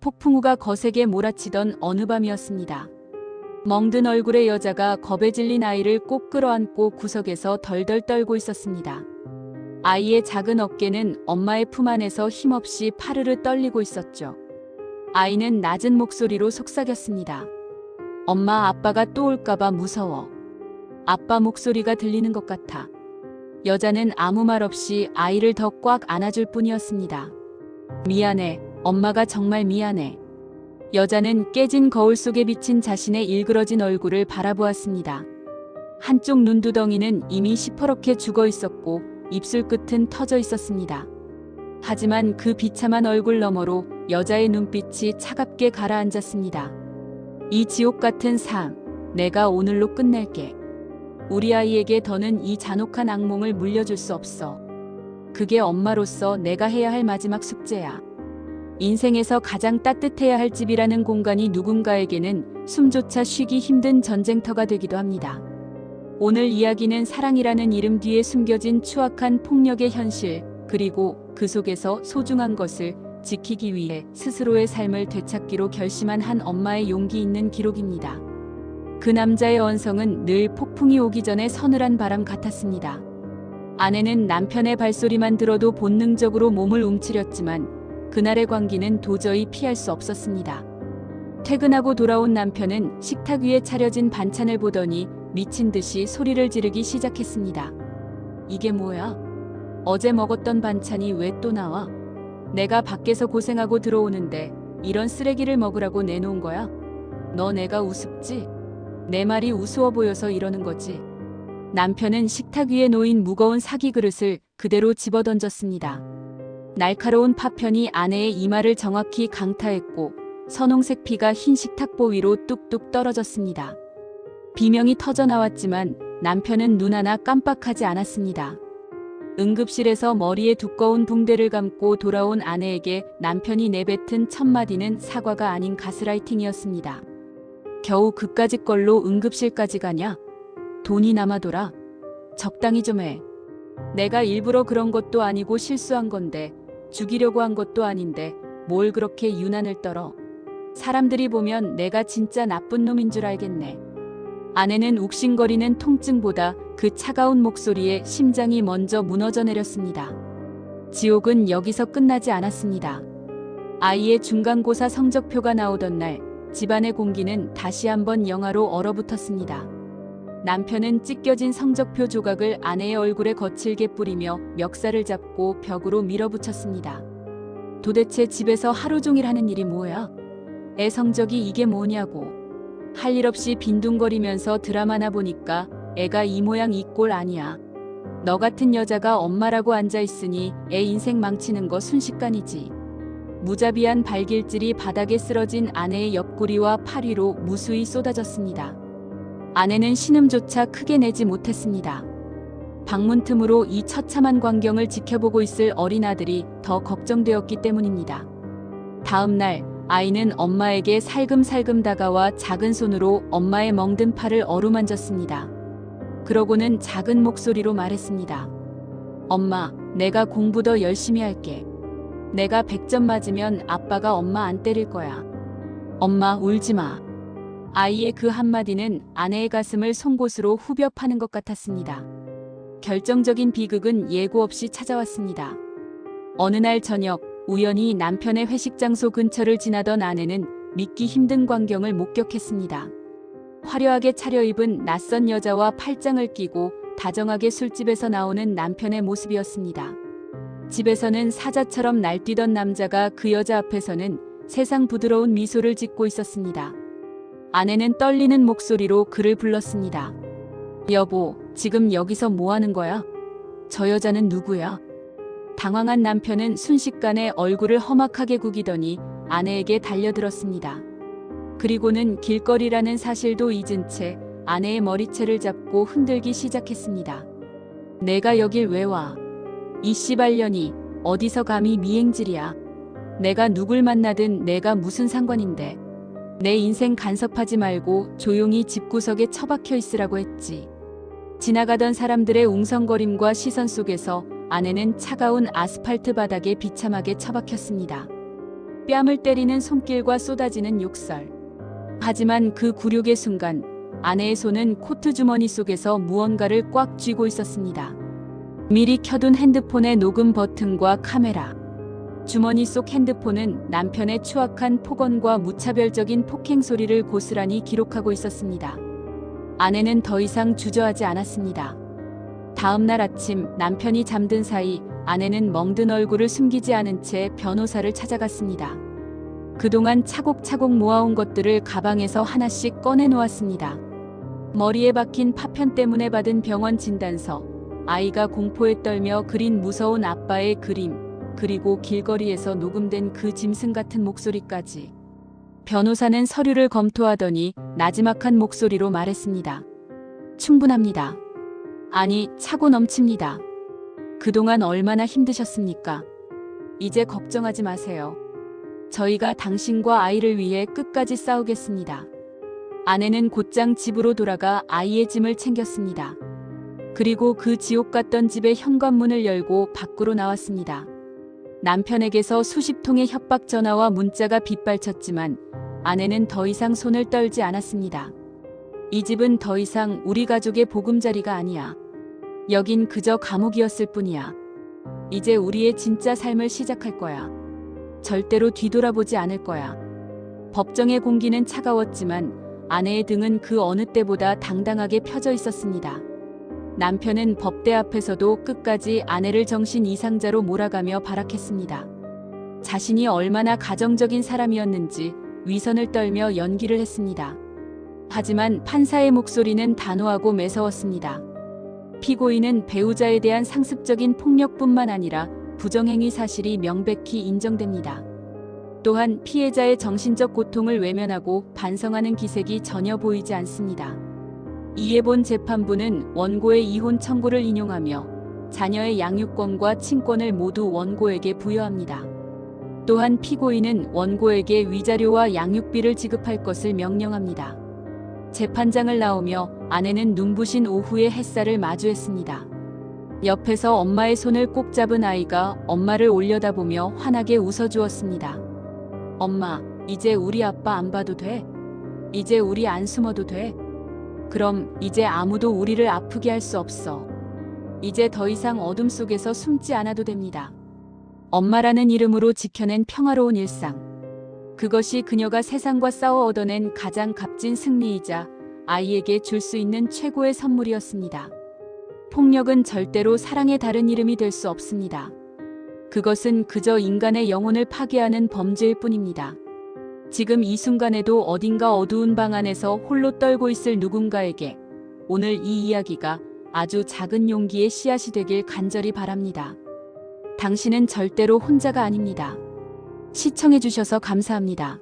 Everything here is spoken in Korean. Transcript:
폭풍우가 거세게 몰아치던 어느 밤이었습니다. 멍든 얼굴의 여자가 겁에 질린 아이를 꼭 끌어안고 구석에서 덜덜 떨고 있었습니다. 아이의 작은 어깨는 엄마의 품 안에서 힘없이 파르르 떨리고 있었죠. 아이는 낮은 목소리로 속삭였습니다. 엄마, 아빠가 또 올까봐 무서워. 아빠 목소리가 들리는 것 같아. 여자는 아무 말 없이 아이를 더 꽉 안아줄 뿐이었습니다. 미안해. 엄마가 정말 미안해. 여자는 깨진 거울 속에 비친 자신의 일그러진 얼굴을 바라보았습니다. 한쪽 눈두덩이는 이미 시퍼렇게 죽어 있었고 입술 끝은 터져 있었습니다. 하지만 그 비참한 얼굴 너머로 여자의 눈빛이 차갑게 가라앉았습니다. 이 지옥 같은 삶, 내가 오늘로 끝낼게. 우리 아이에게 더는 이 잔혹한 악몽을 물려줄 수 없어. 그게 엄마로서 내가 해야 할 마지막 숙제야. 인생에서 가장 따뜻해야 할 집이라는 공간이 누군가에게는 숨조차 쉬기 힘든 전쟁터가 되기도 합니다. 오늘 이야기는 사랑이라는 이름 뒤에 숨겨진 추악한 폭력의 현실, 그리고 그 속에서 소중한 것을 지키기 위해 스스로의 삶을 되찾기로 결심한 한 엄마의 용기 있는 기록입니다. 그 남자의 언성은 늘 폭풍이 오기 전에 서늘한 바람 같았습니다. 아내는 남편의 발소리만 들어도 본능적으로 몸을 움츠렸지만 그날의 광기는 도저히 피할 수 없었습니다. 퇴근하고 돌아온 남편은 식탁 위에 차려진 반찬을 보더니 미친 듯이 소리를 지르기 시작했습니다. 이게 뭐야? 어제 먹었던 반찬이 왜 또 나와? 내가 밖에서 고생하고 들어오는데 이런 쓰레기를 먹으라고 내놓은 거야? 너 내가 우습지? 내 말이 우스워 보여서 이러는 거지. 남편은 식탁 위에 놓인 무거운 사기 그릇을 그대로 집어던졌습니다. 날카로운 파편이 아내의 이마를 정확히 강타했고 선홍색 피가 흰 식탁보 위로 뚝뚝 떨어졌습니다. 비명이 터져나왔지만 남편은 눈 하나 깜빡하지 않았습니다. 응급실에서 머리에 두꺼운 붕대를 감고 돌아온 아내에게 남편이 내뱉은 첫 마디는 사과가 아닌 가스라이팅이었습니다. 겨우 그까짓 걸로 응급실까지 가냐? 돈이 남아돌아. 적당히 좀 해. 내가 일부러 그런 것도 아니고 실수한 건데, 죽이려고 한 것도 아닌데 뭘 그렇게 유난을 떨어. 사람들이 보면 내가 진짜 나쁜 놈인 줄 알겠네. 아내는 욱신거리는 통증보다 그 차가운 목소리에 심장이 먼저 무너져 내렸습니다. 지옥은 여기서 끝나지 않았습니다. 아이의 중간고사 성적표가 나오던 날, 집안의 공기는 다시 한번 영하로 얼어붙었습니다. 남편은 찢겨진 성적표 조각을 아내의 얼굴에 거칠게 뿌리며 멱살을 잡고 벽으로 밀어붙였습니다. 도대체 집에서 하루 종일 하는 일이 뭐야? 애 성적이 이게 뭐냐고. 할 일 없이 빈둥거리면서 드라마나 보니까 애가 이 모양 이 꼴 아니야. 너 같은 여자가 엄마라고 앉아있으니 애 인생 망치는 거 순식간이지. 무자비한 발길질이 바닥에 쓰러진 아내의 옆구리와 팔 위로 무수히 쏟아졌습니다. 아내는 신음조차 크게 내지 못했습니다. 방문 틈으로 이 처참한 광경을 지켜보고 있을 어린 아들이 더 걱정되었기 때문입니다. 다음 날 아이는 엄마에게 살금살금 다가와 작은 손으로 엄마의 멍든 팔을 어루만졌습니다. 그러고는 작은 목소리로 말했습니다. 엄마, 내가 공부 더 열심히 할게. 내가 100점 맞으면 아빠가 엄마 안 때릴 거야. 엄마, 울지 마. 아이의 그 한마디는 아내의 가슴을 송곳으로 후벼 파는 것 같았습니다. 결정적인 비극은 예고 없이 찾아왔습니다. 어느 날 저녁, 우연히 남편의 회식 장소 근처를 지나던 아내는 믿기 힘든 광경을 목격했습니다. 화려하게 차려입은 낯선 여자와 팔짱을 끼고 다정하게 술집에서 나오는 남편의 모습이었습니다. 집에서는 사자처럼 날뛰던 남자가 그 여자 앞에서는 세상 부드러운 미소를 짓고 있었습니다. 아내는 떨리는 목소리로 그를 불렀습니다. 여보, 지금 여기서 뭐 하는 거야? 저 여자는 누구야? 당황한 남편은 순식간에 얼굴을 험악하게 구기더니 아내에게 달려들었습니다. 그리고는 길거리라는 사실도 잊은 채 아내의 머리채를 잡고 흔들기 시작했습니다. 내가 여길 왜 와? 이 씨발년이 어디서 감히 미행질이야. 내가 누굴 만나든 내가 무슨 상관인데. 내 인생 간섭하지 말고 조용히 집구석에 처박혀 있으라고 했지. 지나가던 사람들의 웅성거림과 시선 속에서 아내는 차가운 아스팔트 바닥에 비참하게 처박혔습니다. 뺨을 때리는 손길과 쏟아지는 욕설. 하지만 그 굴욕의 순간 아내의 손은 코트 주머니 속에서 무언가를 꽉 쥐고 있었습니다. 미리 켜둔 핸드폰의 녹음 버튼과 카메라. 주머니 속 핸드폰은 남편의 추악한 폭언과 무차별적인 폭행 소리를 고스란히 기록하고 있었습니다. 아내는 더 이상 주저하지 않았습니다. 다음 날 아침 남편이 잠든 사이 아내는 멍든 얼굴을 숨기지 않은 채 변호사를 찾아갔습니다. 그동안 차곡차곡 모아온 것들을 가방에서 하나씩 꺼내놓았습니다. 머리에 박힌 파편 때문에 받은 병원 진단서, 아이가 공포에 떨며 그린 무서운 아빠의 그림, 그리고 길거리에서 녹음된 그 짐승 같은 목소리까지. 변호사는 서류를 검토하더니 나지막한 목소리로 말했습니다. 충분합니다. 아니, 차고 넘칩니다. 그동안 얼마나 힘드셨습니까? 이제 걱정하지 마세요. 저희가 당신과 아이를 위해 끝까지 싸우겠습니다. 아내는 곧장 집으로 돌아가 아이의 짐을 챙겼습니다. 그리고 그 지옥 같던 집의 현관문을 열고 밖으로 나왔습니다. 남편에게서 수십 통의 협박 전화와 문자가 빗발쳤지만 아내는 더 이상 손을 떨지 않았습니다. 이 집은 더 이상 우리 가족의 보금자리가 아니야. 여긴 그저 감옥이었을 뿐이야. 이제 우리의 진짜 삶을 시작할 거야. 절대로 뒤돌아보지 않을 거야. 법정의 공기는 차가웠지만 아내의 등은 그 어느 때보다 당당하게 펴져 있었습니다. 남편은 법대 앞에서도 끝까지 아내를 정신 이상자로 몰아가며 발악했습니다. 자신이 얼마나 가정적인 사람이었는지 위선을 떨며 연기를 했습니다. 하지만 판사의 목소리는 단호하고 매서웠습니다. 피고인은 배우자에 대한 상습적인 폭력뿐만 아니라 부정행위 사실이 명백히 인정됩니다. 또한 피해자의 정신적 고통을 외면하고 반성하는 기색이 전혀 보이지 않습니다. 이에 본 재판부는 원고의 이혼 청구를 인용하며 자녀의 양육권과 친권을 모두 원고에게 부여합니다. 또한 피고인은 원고에게 위자료와 양육비를 지급할 것을 명령합니다. 재판장을 나오며 아내는 눈부신 오후의 햇살을 마주했습니다. 옆에서 엄마의 손을 꼭 잡은 아이가 엄마를 올려다보며 환하게 웃어주었습니다. 엄마, 이제 우리 아빠 안 봐도 돼? 이제 우리 안 숨어도 돼? 그럼 이제 아무도 우리를 아프게 할 수 없어. 이제 더 이상 어둠 속에서 숨지 않아도 됩니다. 엄마라는 이름으로 지켜낸 평화로운 일상. 그것이 그녀가 세상과 싸워 얻어낸 가장 값진 승리이자 아이에게 줄 수 있는 최고의 선물이었습니다. 폭력은 절대로 사랑의 다른 이름이 될 수 없습니다. 그것은 그저 인간의 영혼을 파괴하는 범죄일 뿐입니다. 지금 이 순간에도 어딘가 어두운 방 안에서 홀로 떨고 있을 누군가에게 오늘 이 이야기가 아주 작은 용기의 씨앗이 되길 간절히 바랍니다. 당신은 절대로 혼자가 아닙니다. 시청해주셔서 감사합니다.